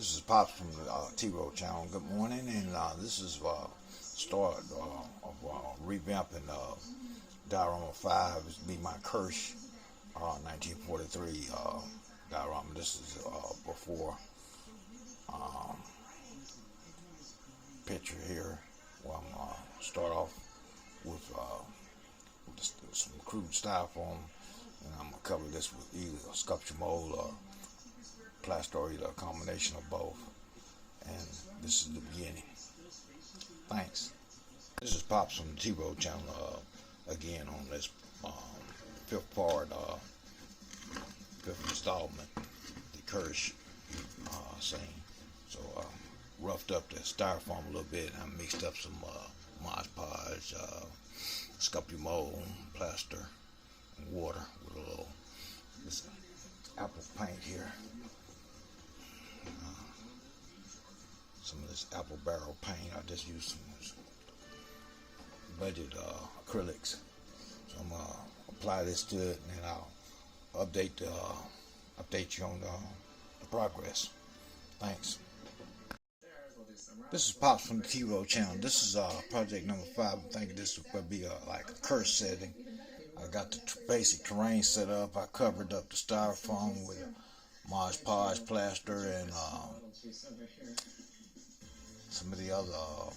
This is Pops from the T-Row channel. Good morning, and this is start of revamping Diorama 5. This will be my Kursk 1943 Diorama. This is before picture here. Well, I'm start off with some crude styrofoam, and I'm gonna cover this with either a sculpture mold or plaster, or either a combination of both. And this is the beginning. Thanks. This is Pops from the T-Row channel again on this fifth part, fifth installment, the Kursk scene. So roughed up the styrofoam a little bit. I mixed up some Mod Podge, sculpture mold, plaster, and water with a little this apple paint here. Some of this apple barrel paint. I just used some budget acrylics. So I'm gonna apply this to it, and then I'll update you on the progress. Thanks. This is Pops from the T-Row channel. This is project number 5. I'm thinking this would be like a Kursk setting. I got the basic terrain set up. I covered up the styrofoam with Mod Podge plaster and some of the other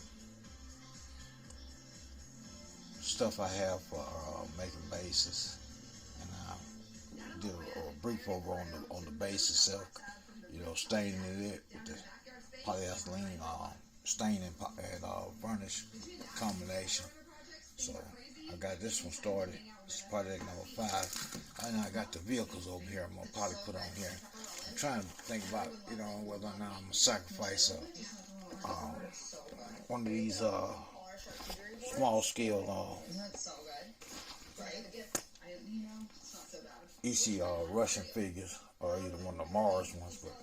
stuff I have for making bases, and I did a brief over on the base itself. You know, staining it with the polyethylene stain and varnish combination. So I got this one started. This is project number 5, and I got the vehicles over here. I'm gonna probably put on here. I'm trying to think about, you know, whether or not I'm gonna sacrifice one of these small scale Esci Russian figures, or either one of the Mars ones. But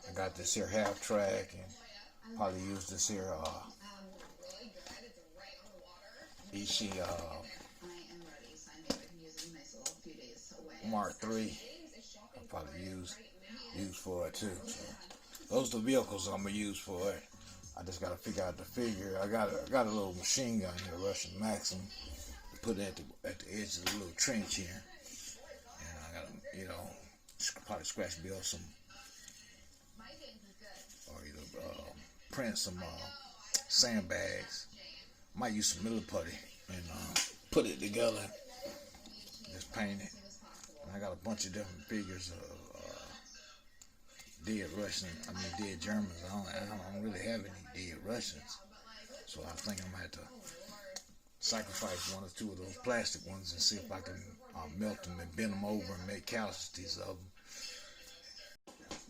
I got this here half track, and probably use this here Esci Mk3. I'll probably use for it too. So those are the vehicles I'm gonna use for it. I just gotta figure out the figure. I got a little machine gun here, Russian Maxim, put it at the edge of the little trench here, and I gotta, you know, probably scratch build some, or either print some sandbags. Might use some military putty and put it together, just paint it. And I got a bunch of different figures of dead Germans. I don't really have any dead Russians, so I think I'm gonna have to sacrifice one or two of those plastic ones and see if I can melt them and bend them over and make casualties of them.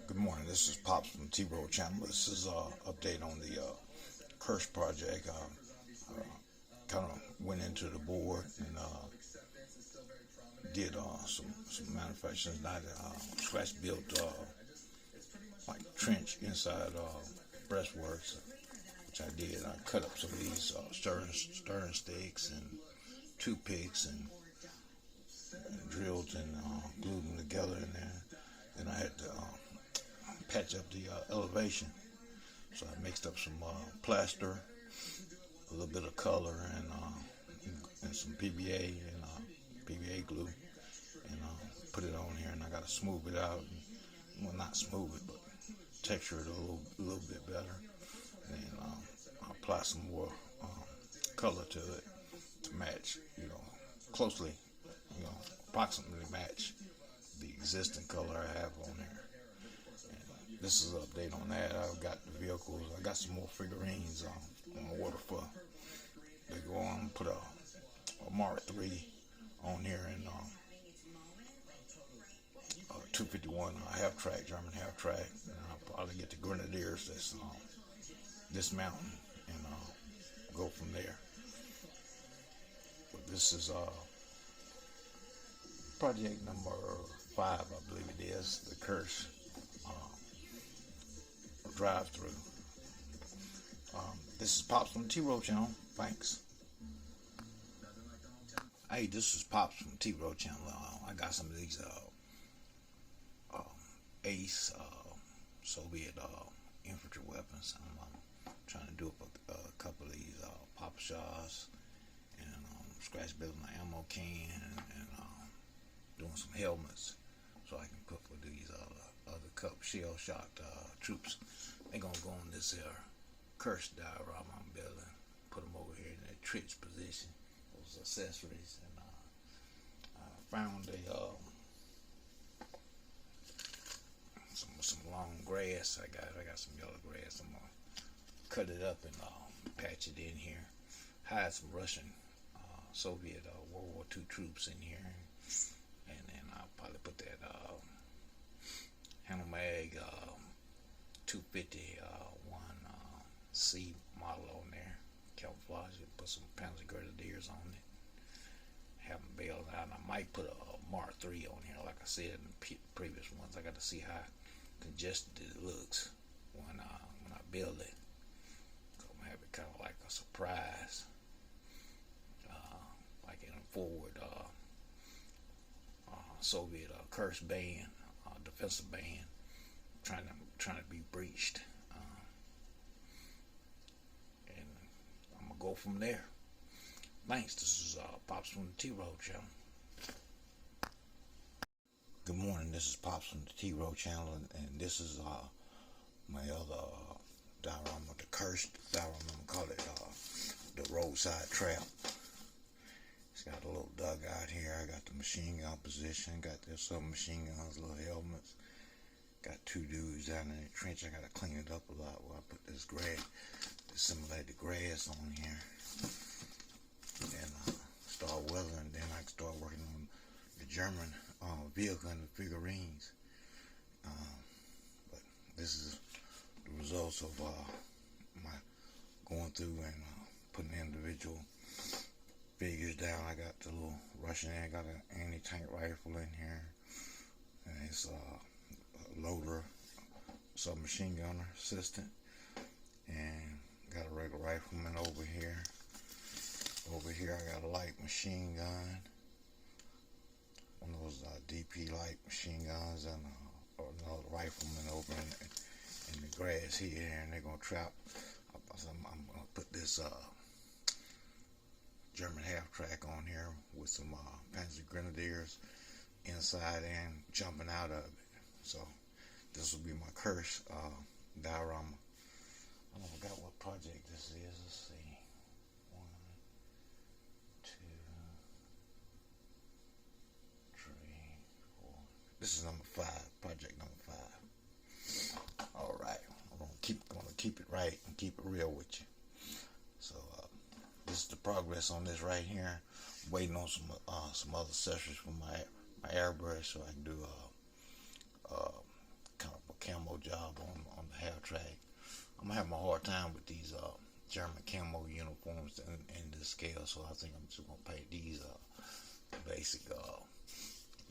Good morning. This is Pops from the T-Row channel. This is update on the Kursk project. Kind of went into the board and did some manufacturing. I scratch built like trench inside breastworks, which I did. I cut up some of these stern stakes and toothpicks and drilled and glued them together in there. Then I had to patch up the elevation. So I mixed up some plaster, a little bit of color, and some PVA and PVA glue, and put it on here. And I got to smooth it out. Well, not smooth it, but texture it a little bit better. And I'll apply some more color to it to match, you know, closely, you know, approximately match the existing color I have on there. And this is an update on that. I've got the vehicles. I got some more figurines on the water for. They go on. Put a Mark III on here, and 251 half track, German half track. And I'll probably get the Grenadiers that's dismounting and go from there. But this is project number 5, I believe it is, the Kursk drive-through. This is Pops from the T-Row channel. Thanks. Hey, this is Pops from the T-Row channel. I got some of these Ace Soviet infantry weapons. I'm trying to do up a couple of these pop shots and scratch building my ammo can and doing some helmets so I can put for these other cup shell shocked troops. They're gonna go on this here Kursk diorama I'm building. Put them over here in their trench position. Those accessories, and I found some long grass. I got some yellow grass. I'm gonna cut it up and patch it in here. Hide some Russian, Soviet World War II troops in here, and then I'll probably put that Mag 250 1C model on there. Camouflage it. Put some Panzer Grenadiers on it. Have them bailed out. And I might put a Mark 3 on here, like I said in the previous ones. I got to see how congested it looks when I build it. So I'm gonna have it kind of like a surprise, like in a forward Soviet Kursk band, defensive band, trying to be breached, and I'm gonna go from there. Thanks. This is Pops from the T-Row channel. Good morning. This is Pops from the T-Row channel, and this is my other diorama, the Kursk diorama. I'm gonna call it the roadside trap. It's got a little dugout here. I got the machine gun position. Got this submachine guns, little helmets. Got two dudes down in the trench. I gotta clean it up a lot where I put this grass, simulate the grass on here, and start weathering. Then I can start working on the German vehicle and the figurines. But this is the results of my going through and putting individual figures down. I got the little Russian, I got an anti-tank rifle in here, and it's a loader, submachine gunner assistant, and got a regular rifleman over here. Over here I got a light machine gun, one of those DP light machine guns, and another rifleman over in the grass here, and they're gonna trap. I'm gonna put this German half-track on here with some Panzer Grenadiers inside and jumping out of it. So this will be my Kursk diorama. I forgot what project this is. Let's see. 1, 2, 3, 4. This is number 5. Project number 5. All right. I'm gonna keep it right and keep it real with you. So this is the progress on this right here. I'm waiting on some other accessories for my airbrush so I can do kind of a camo job on the half track. I'm having a hard time with these German camo uniforms in this scale, so I think I'm just gonna paint these basic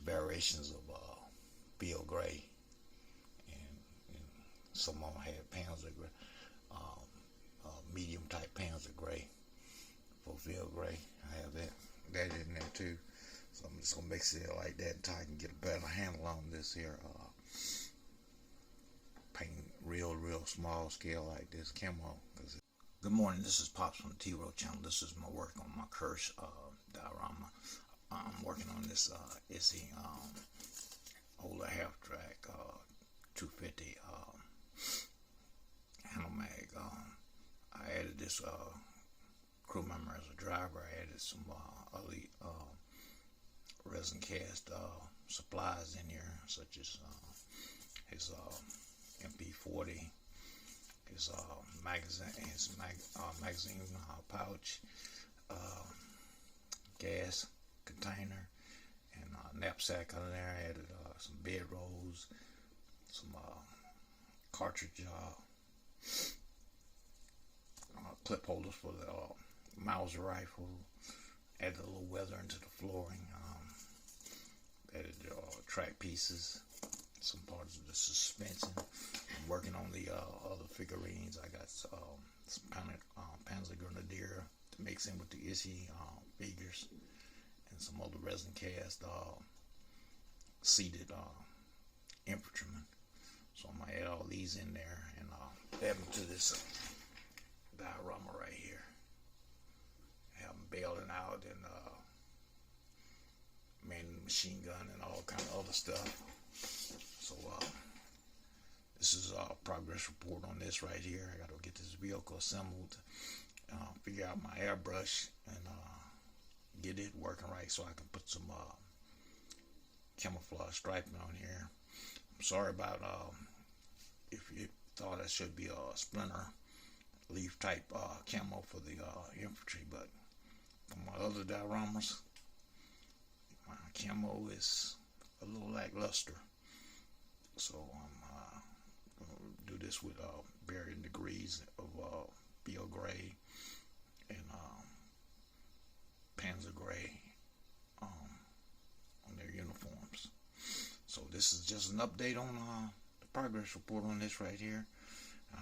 variations of field gray, and some of them have Panzer gray, medium type Panzer gray for field gray. I have that in there too, so I'm just gonna mix it like that until I can get a better handle on this here painting real small scale like this camo. Good morning, this is Pops from the T-Row channel. This is my work on my Kursk diorama. I'm working on this Esci older half track 250 handle mag. I added this crew member as a driver. I added some elite resin cast supplies in here, such as his MP40, his magazine pouch, gas container, and knapsack under there. I added some bed rolls, some cartridge clip holders for the Mauser rifle. Added a little weather into the flooring. Added track pieces, some parts of the suspension. I'm working on the other figurines. I got some Panzer Grenadier to mix in with the Esci figures, and some other resin cast seated infantrymen. So I'm gonna add all these in there and add them to this diorama right here. Have them bailing out and manning the machine gun and all kind of other stuff. So this is a progress report on this right here. I got to get this vehicle assembled, figure out my airbrush, and get it working right so I can put some camouflage striping on here. I'm sorry about if you thought that should be a splinter leaf type camo for the infantry, but for my other dioramas, my camo is a little lackluster. So I'm going to do this with varying degrees of field gray and Panzer gray on their uniforms. So this is just an update on the progress report on this right here.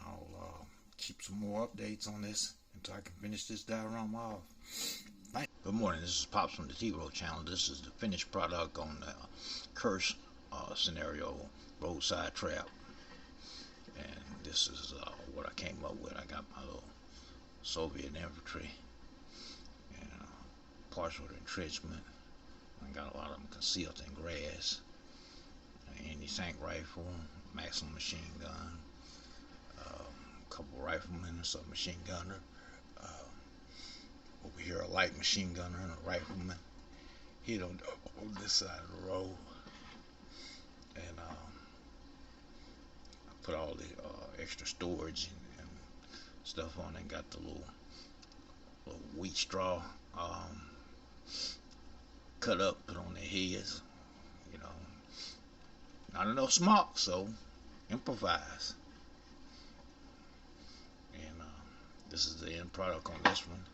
I'll keep some more updates on this until I can finish this diorama off. Good morning, this is Pops from the T-Road channel. This is the finished product on the Kursk scenario roadside trap. And this is what I came up with. I got my little Soviet infantry and partial entrenchment. I got a lot of them concealed in grass. Anti-tank rifle, maximum machine gun, a couple riflemen and some machine gunner. Over here a light machine gunner and a rifleman. Hit on this side of the road. And I put all the extra storage and stuff on it. Got the little wheat straw cut up, put on their heads. You know, not enough smoke, so improvise. And this is the end product on this one.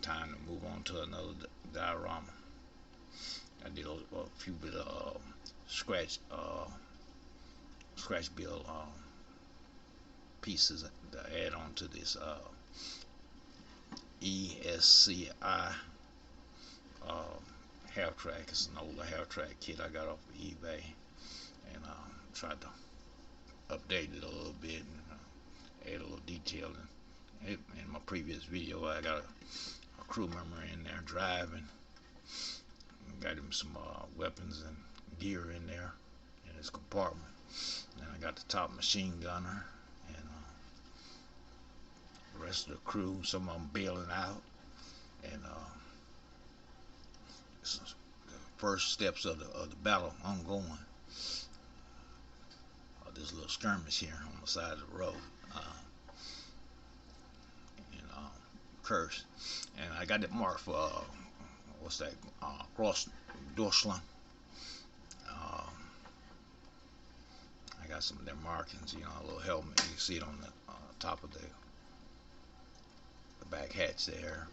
Time to move on to another diorama. I did a few bit of scratch build pieces to add on to this Esci half track. It's an older half track kit I got off of eBay, and tried to update it a little bit and add a little detail. In my previous video, I got a crew member in there driving. Got him some weapons and gear in there in his compartment. And I got the top machine gunner and the rest of the crew. Some of them bailing out. And this is the first steps of the battle ongoing. This little skirmish here on the side of the road. Kursk, and I got it marked for what's that? Cross Deutschland. I got some of their markings, you know, a little helmet. You can see it on the top of the back hatch there.